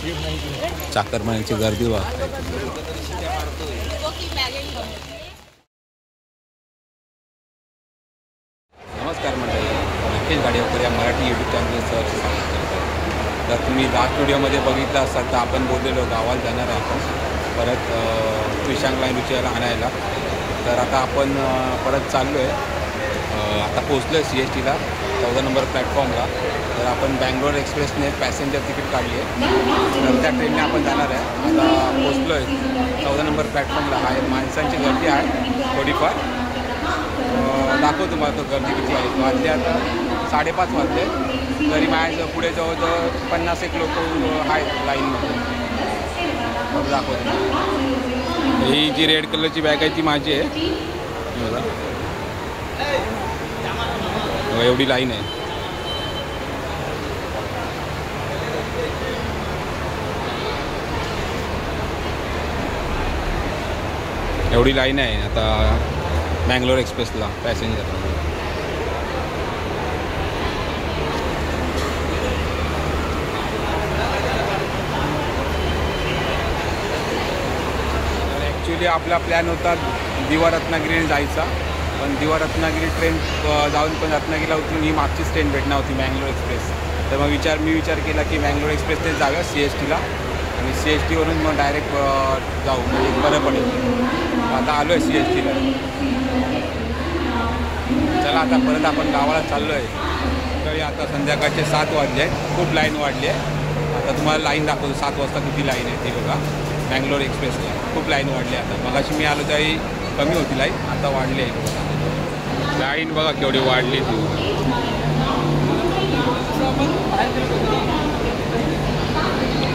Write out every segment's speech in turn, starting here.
चाकरमानीची गर्दी बघा. नमस्कार मंडळी, नक्कीच गाडी वगैरे या मराठी यूट्यूब चॅनलचं स्वागत करतो. तर तुम्ही लास्ट व्हिडिओमध्ये बघितलं असाल तर आपण बोललेलो गावाला जाणार आहे आपण परत विशांग लाईन रुचीला आणायला. तर आता आपण परत चाललो आहे. आता पोचलो आहे CSTला 14 नंबर प्लॅटफॉर्मला. तर आपण बँगलोर एक्सप्रेसने पॅसेंजर तिकीट काढली आहे. तर त्या ट्रेनने आपण जाणार आहे. आता पोचलो आहे 14 नंबर प्लॅटफॉर्मला. आहे माणसांची गर्दी आहे थोडीफार. दाखव तुम्हाला तो गर्दी किती आहे. वाजले आता 5:30 वाजले. तरी माझ्या पुढे जवळजवळ 50-1 लोक आहेत लाईनमध्ये. दाखव तुम्हाला. ही जी रेड कलरची बॅग आहे ती माझी आहे. एवढी लाईन आहे. एवढी लाईन आहे आता बँगलोर एक्सप्रेसला पॅसेंजर. ॲक्च्युली आपला प्लॅन होता दिवा रत्नागिरीने जायचा. पण दिवा रत्नागिरी ट्रेन जाऊन पण रत्नागिरीला उतरून ही मागचीच ट्रेन भेटणार होती बँगलोर एक्सप्रेस. तर मग मी विचार केला की बँगलोर एक्सप्रेसने जाऊया CSTला आणि CSTवरून मग डायरेक्ट जाऊ म्हणजे बरं पडेल. आता आलो आहे CSTला. चला आता परत आपण गावाला चाललो आहे. तरी आता संध्याकाळचे 7 वाजले आहेत. खूप लाईन वाढली आहे. आता तुम्हाला लाईन दाखवतो 7 वाजता किती लाईन आहे ती बघा. बँगलोर एक्सप्रेसला खूप लाईन वाढली आहे. आता मगाशी मी आलो त्याही कमी होती लाईन, आता वाढली आहे. लाईन बघा केवढी वाढली ती.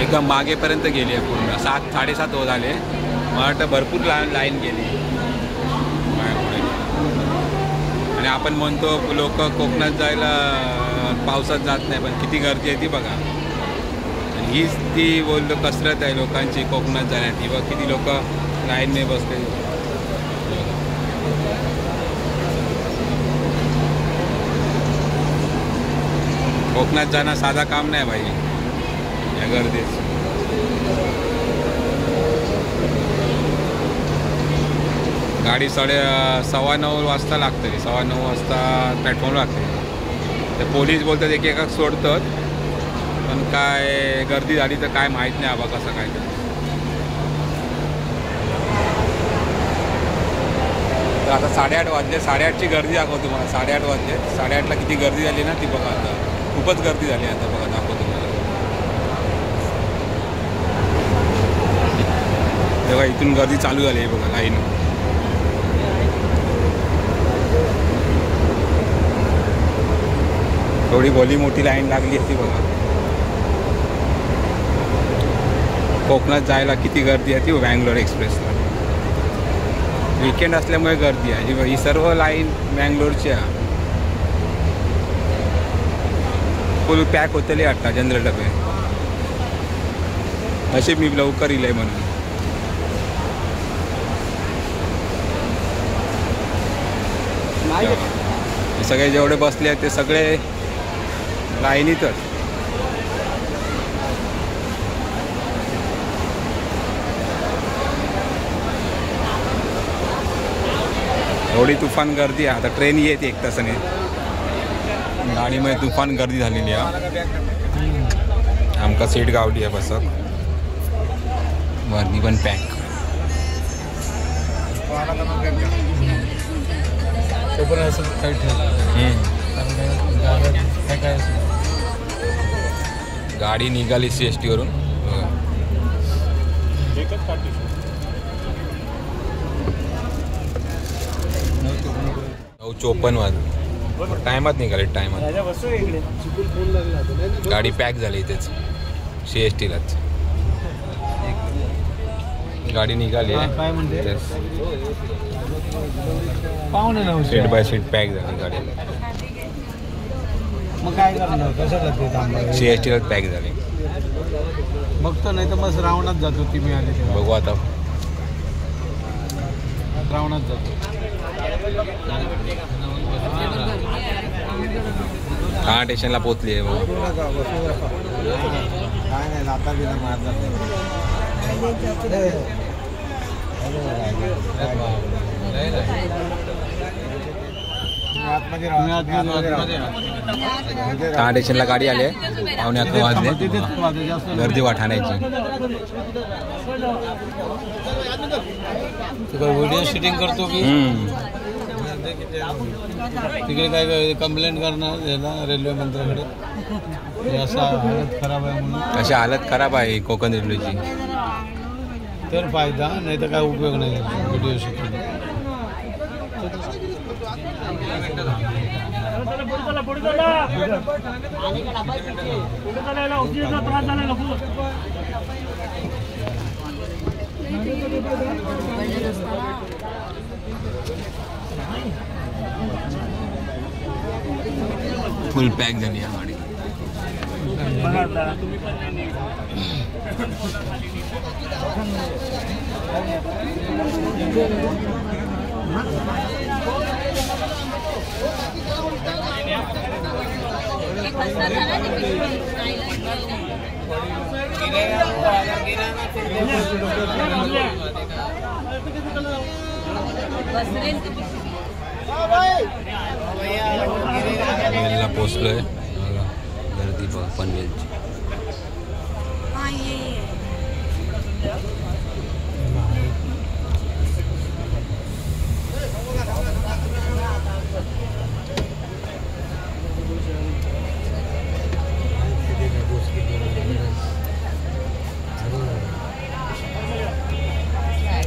एकदम मागेपर्यंत गेली आहे पूर्ण. 7-7:30 हो झाले. मला वाटतं भरपूर लाईन गेली माझ्यापुढे. आणि आपण म्हणतो लोक कोकणात जायला पावसात जात नाही, पण किती गर्दी आहे ती बघा. आणि हीच ती बोलतो कसरत आहे लोकांची कोकणात जाण्याची. बघ किती लोक लाईनने बसले. कोकणात जाणं साधा काम नाही भाई या गर्दीत. गाडी 9:15 वाजता लागते. 9:15 वाजता प्लॅटफॉर्मला लागते. ते पोलीस बोलतात एक सोडतात, पण काय गर्दी झाली तर काय माहीत नाही आबा कसं काय. तर आता 8:30 वाजले. 8:30ची गर्दी दाखवतो तुम्हाला. 8:30 वाजले. 8:30ला किती गर्दी झाली ना ती बघा. आता खूपच गर्दी झाली. आता बघा दाखवतो तुम्हाला. तेव्हा इथून गर्दी चालू झाली आहे बघा लाईन. थोडी भली मोठी लाईन लागली आहे ती बघा. कोकणात जायला किती गर्दी आहे ती बँगलोर एक्सप्रेसला. वीकेंड असल्यामुळे गर्दी आहे. ही सर्व लाईन बँगलोरची आहे. फुल पॅक होतले आता जनरल डबे. नशीब मी लवकर येईल म्हणून. सगळे जेवढे बसले आहेत ते सगळे लाईनीतच. एवढी तुफान गर्दी आहे. आता ट्रेन येते 1 तासाने. गाडीमध्ये तुफान गर्दी झालेली आहे. आमका सीट गावली आहे बसक. वरती पण पॅक. गाडी निघाली CSTवरून. 9:54 वाजले. टायमात निघाले. टायमात गाडी पॅक झाली इथेच CSTलाच. गाडी निघाली. सीट बाय सीट पॅक झाली गाडी. मग काय करणार CSTलाच पॅक झाली. बघतो नाही तर मग श्रावणात जातो. ती मिळाली बघू आता. श्रावणात जातो. कहाँ स्टेशनला पोचली आहे. काय नाही आता बिना मारतात दहा स्टेशनला गाडी आली पावणे 11 वाजले गर्दी वाठाण्याची. व्हिडिओ शूटिंग करतो की तिकडे काय कंप्लेंट करणार याला रेल्वे मंत्र्याकडे असा हालत खराब आहे म्हणून. अशी हालत खराब आहे कोकण रेल्वेची. तर फायदा नाही तर काय उपयोग नाही व्हिडिओ शूटिंग. फुल पॅक झाली या गाडी. पनवेलला पोचलोय. गर्दी बघ पनवेलची.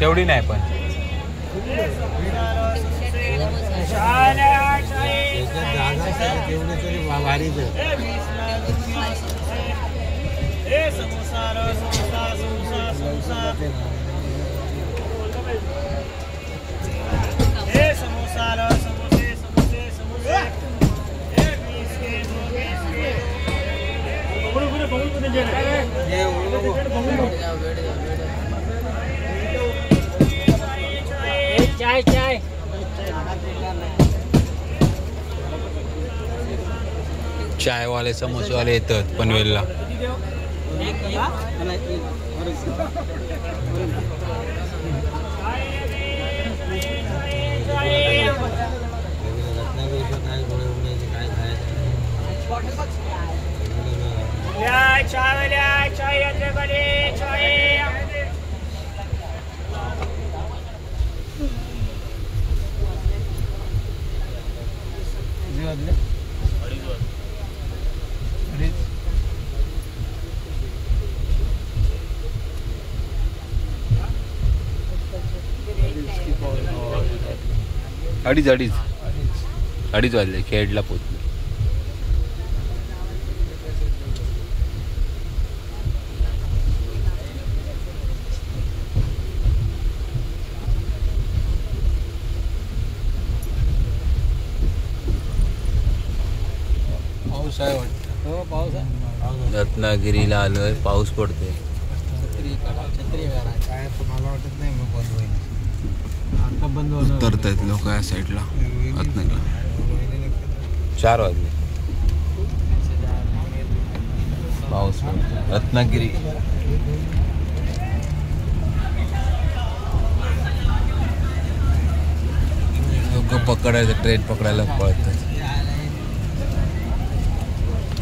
तेवढी नाही पण तेवढे तरी भारीच चाय चाय चायवाले समोसेवाले येतात पनवेलला. अडीच वाजले. खेडला पोचलो. पाऊस आहे वाटतं. हो पाऊस आहे. रत्नागिरीला आलोय. पाऊस पडतोय. छत्री काढा काय तुम्हाला वाटत नाही मग बंद होईल. आता बंद होणार. उतरतायत लोक या साईडला. रत्नागिरी 4 वाजले. पाऊस पडतोय. रत्नागिरी लोक पकडायचं ट्रेन पकडायला पळतात.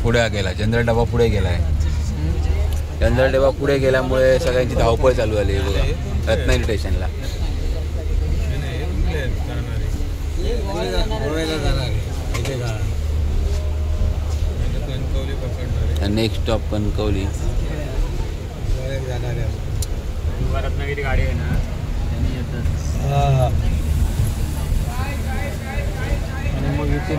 पुढे गेला जनरल डबा. पुढे गेलाय जनरल डबा. पुढे गेल्यामुळे सगळ्यांची धावपळ चालू झाली बघा रत्नागिरी स्टेशनला. Next stop Kankavli. रत्नागिरी गाडी आहे ना आणि मग इथे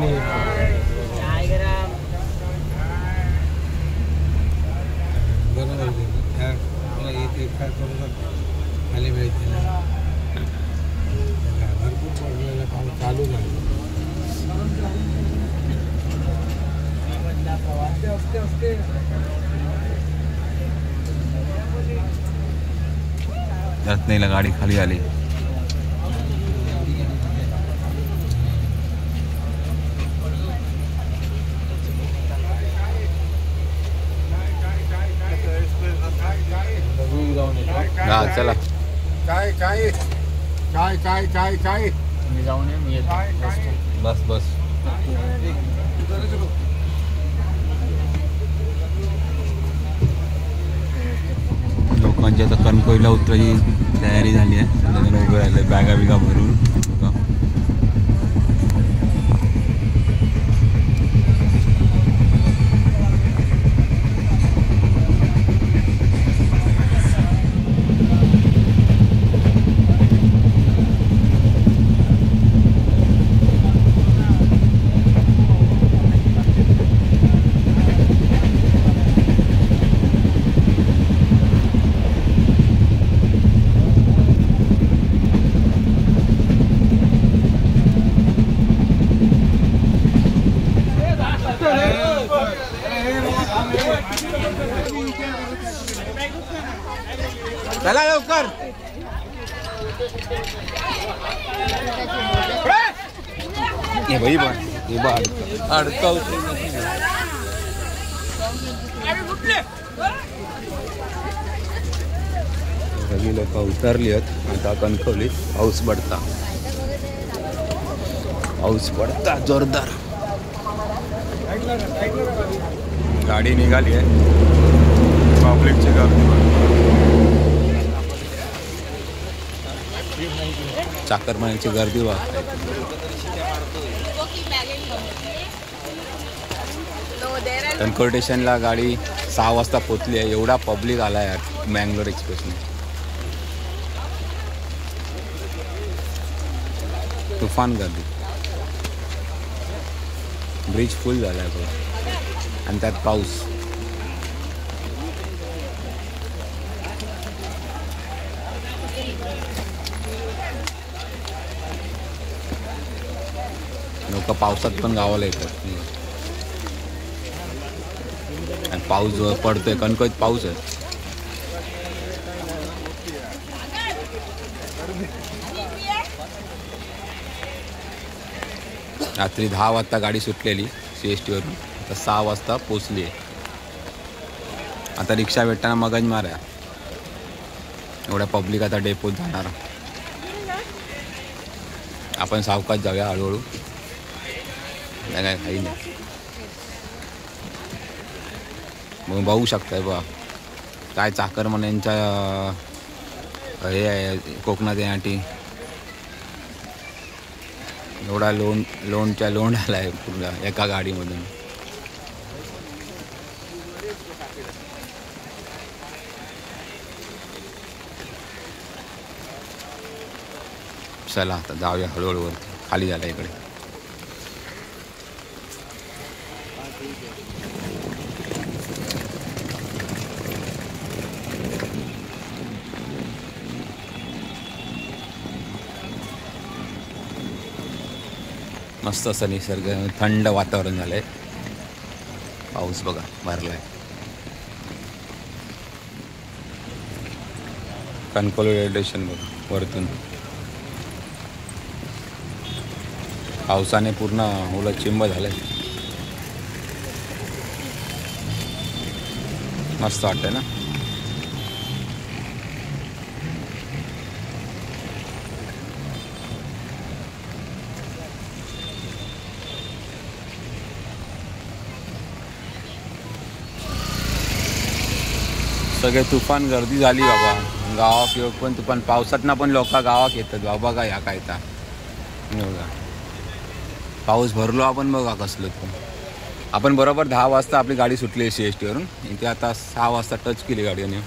बरोबर इथे काय करून खाली मिळते ना. भरपूर पडलेलं काम चालू झालं. रत्नागिरीला गाडी खाली आली. हा चला. काय काय काय काय काय काय तुम्ही जाऊन या, मी येतो. बस बस. लोकांची आता कणकोईला उतरायची तयारी झाली आहे. सगळ्यांना उभं राहिले बॅगा बिगा भरून. बघा. चला लवकर. हे भाई बा हे बा अडका सगळी लोक उतरली आहेत. आता कणकवलीत पाऊस पडता जोरदार. गाडी निघाली आहे. पब्लिकची गर्दी चाकरमान्याची गर्दी वा. कणकवली स्टेशनला गाडी 6 वाजता पोचली आहे. एवढा पब्लिक आला यार मँगलोर एक्सप्रेसने. तुफान गर्दी. ब्रिज फुल झाला आहे बघा आणि त्यात पाऊस. लोक पावसात पण गावाला येतात आणि पाऊस पडतोय. कणकवलीत पाऊस आहे. रात्री 10 वाजता गाडी सुटलेली CST वरून. आता 6 वाजता पोचली आहे. आता रिक्षा भेटताना मगज मारा. एवढ्या पब्लिक आता डेपोत जाणार. आपण सावकाश जाऊया हळूहळू. काय काही नाही. मग बघू शकताय बा काय चाकरमान्यांच्या हे आहे कोकणात येण्यासाठी. एवढा लोणच्या लोंड आला आहे पूर्ण एका गाडीमधून. चला आता जाऊया हळूहळू वरती. खाली झाला इकडे. मस्त असं निसर्ग थंड वातावरण झालंय. पाऊस बघा भरलाय. कणकवली रेल्वे स्टेशन बघा वरतून. पावसाने पूर्ण ओलं चिंब झालंय. मस्त वाटतंय ना. सगळे तुफान गर्दी झाली बाबा. गावात येऊ पण तुफान पावसातना पण लोक गावात येतात बाबा. का या काय ता बघा पाऊस भरलो आपण बघा कसलं. आपण बरोबर 10 वाजता आपली गाडी सुटली CST वरून. इथे आता 6 वाजता टच केली गाडीने.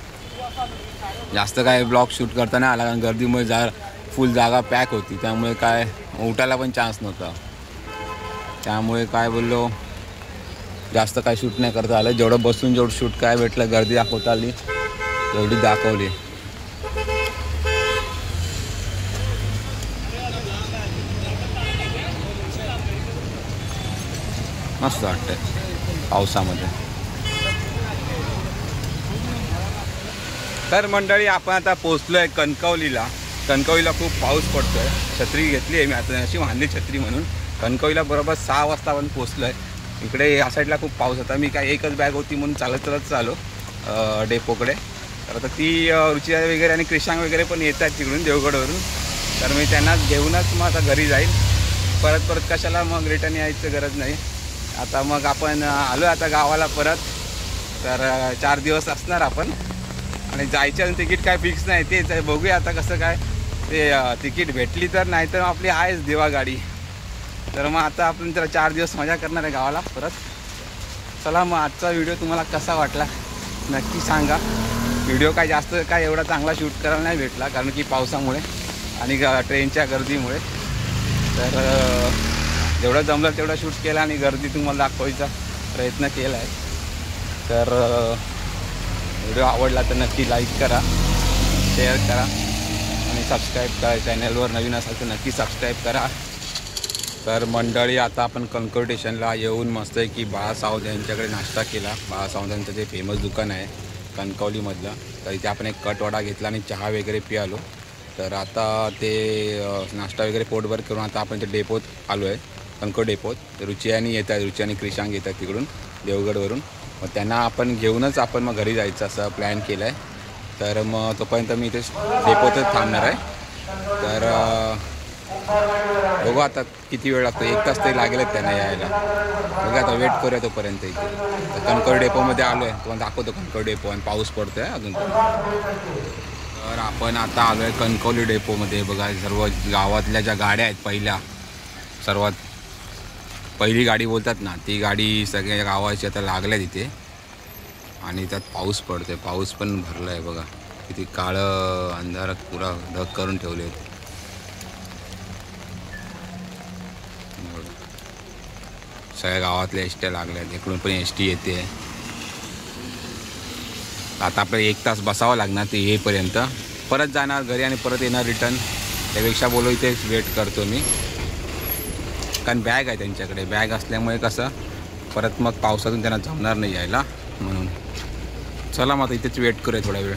जास्त काय ब्लॉग शूट करता नाही आला कारण गर्दीमुळे फुल जागा पॅक होती. त्यामुळे काय उठायला पण चान्स नव्हता. त्यामुळे काय बोललो जास्त काय शूट नाही करता आलं. जेवढं बसून जेवढं शूट काय भेटलं गर्दी दाखवता आली तेवढी दाखवली. मस्त वाटतंय पावसामध्ये. तर मंडळी आपण आता पोचलोय कणकवलीला. कणकवलीला खूप पाऊस पडतोय. छत्री घेतली आहे मी आता अशी बांधली छत्री म्हणून. कणकवलीला बरोबर 6 वाजता आपण पोचलोय. इकडे या साईडला खूप पाऊस होता. मी काय एकच बॅग होती म्हणून चालत चालत चालो डेपोकडे. तर आता ती रुचिरा वगैरे आणि क्रिशांग वगैरे पण येत आहेत तिकडून देवगडवरून. तर मी त्यांना घेऊनच मग आता घरी जाईल. परत कशाला मग रिटर्न यायचं गरज नाही. आता मग आपण आलो आता गावाला परत. तर 4 दिवस असणार आपण आणि जायचं तिकीट काय फिक्स नाही, तेच आहे. बघूया आता कसं काय ते तिकीट भेटली तर, नाही तर आपली आहेच देवा गाडी. तर मग आता आपण जरा 4 दिवस मजा करणार आहे गावाला परत. चला मग आजचा व्हिडिओ तुम्हाला कसा वाटला नक्की सांगा. व्हिडिओ काय जास्त काय एवढा चांगला शूट करायला नाही भेटला कारण की पावसामुळे आणि ट्रेनच्या गर्दीमुळे. तर जेवढं जमलं तेवढं शूट केलं आणि गर्दी तुम्हाला दाखवायचा प्रयत्न केला आहे. तर व्हिडिओ आवडला तर नक्की लाईक करा, शेअर करा आणि सबस्क्राईब करा. चॅनलवर नवीन असाल तर नक्की सबस्क्राईब करा. तर मंडळी आता आपण कणकवली स्टेशनला येऊन मस्त आहे की बाळासावंत यांच्याकडे नाश्ता केला. बाळासावंतांचं जे फेमस दुकान आहे कणकवलीमधलं, तर इथे आपण एक कटवडा घेतला आणि चहा वगैरे पियालो. तर आता ते नाश्ता वगैरे पोटभर करून आता आपण ते डेपोत आलो आहे, कणकवली डेपोत. रुची आणि येत आहेत, रुची आणि क्रिशांग येत आहेत तिकडून देवगडवरून. मग त्यांना आपण घेऊनच आपण मग घरी जायचं असं प्लॅन केलं आहे. तर मग तोपर्यंत मी इथे डेपोतच थांबणार आहे. तर बघू आता किती वेळ लागतो, 1 तास तरी लागेल त्यांना यायला. बघा आता वेट करूया तोपर्यंत इथे. तर कणकवली डेपोमध्ये आलो आहे, तुम्हाला दाखवतो कणकवली डेपो. आणि पाऊस पडतो आहे अजून. तर आपण आता आलो आहे कणकवली डेपोमध्ये. बघा सर्व गावातल्या ज्या गाड्या आहेत पहिल्या, सर्वात पहिली गाडी बोलतात ना, ती गाडी सगळ्या गावाची आता लागल्या तिथे. आणि त्यात पाऊस पडतो आहे, पाऊस पण भरला आहे. बघा किती काळं अंधारात पुरा ढग करून ठेवले होते. सगळ्या गावातल्या एस टी लागल्या आहेत, इकडून पण एस टी येते. आता आपल्याला 1 तास बसावं लागणार ते येईपर्यंत. परत जाणार घरी आणि परत येणार रिटर्न. त्यापेक्षा बोलो इथेच वेट करतो मी, कारण बॅग आहे त्यांच्याकडे. बॅग असल्यामुळे कसं परत मग पावसातून त्यांना जमणार नाही यायला म्हणून. चला मग इथेच वेट करूया थोडा वेळ.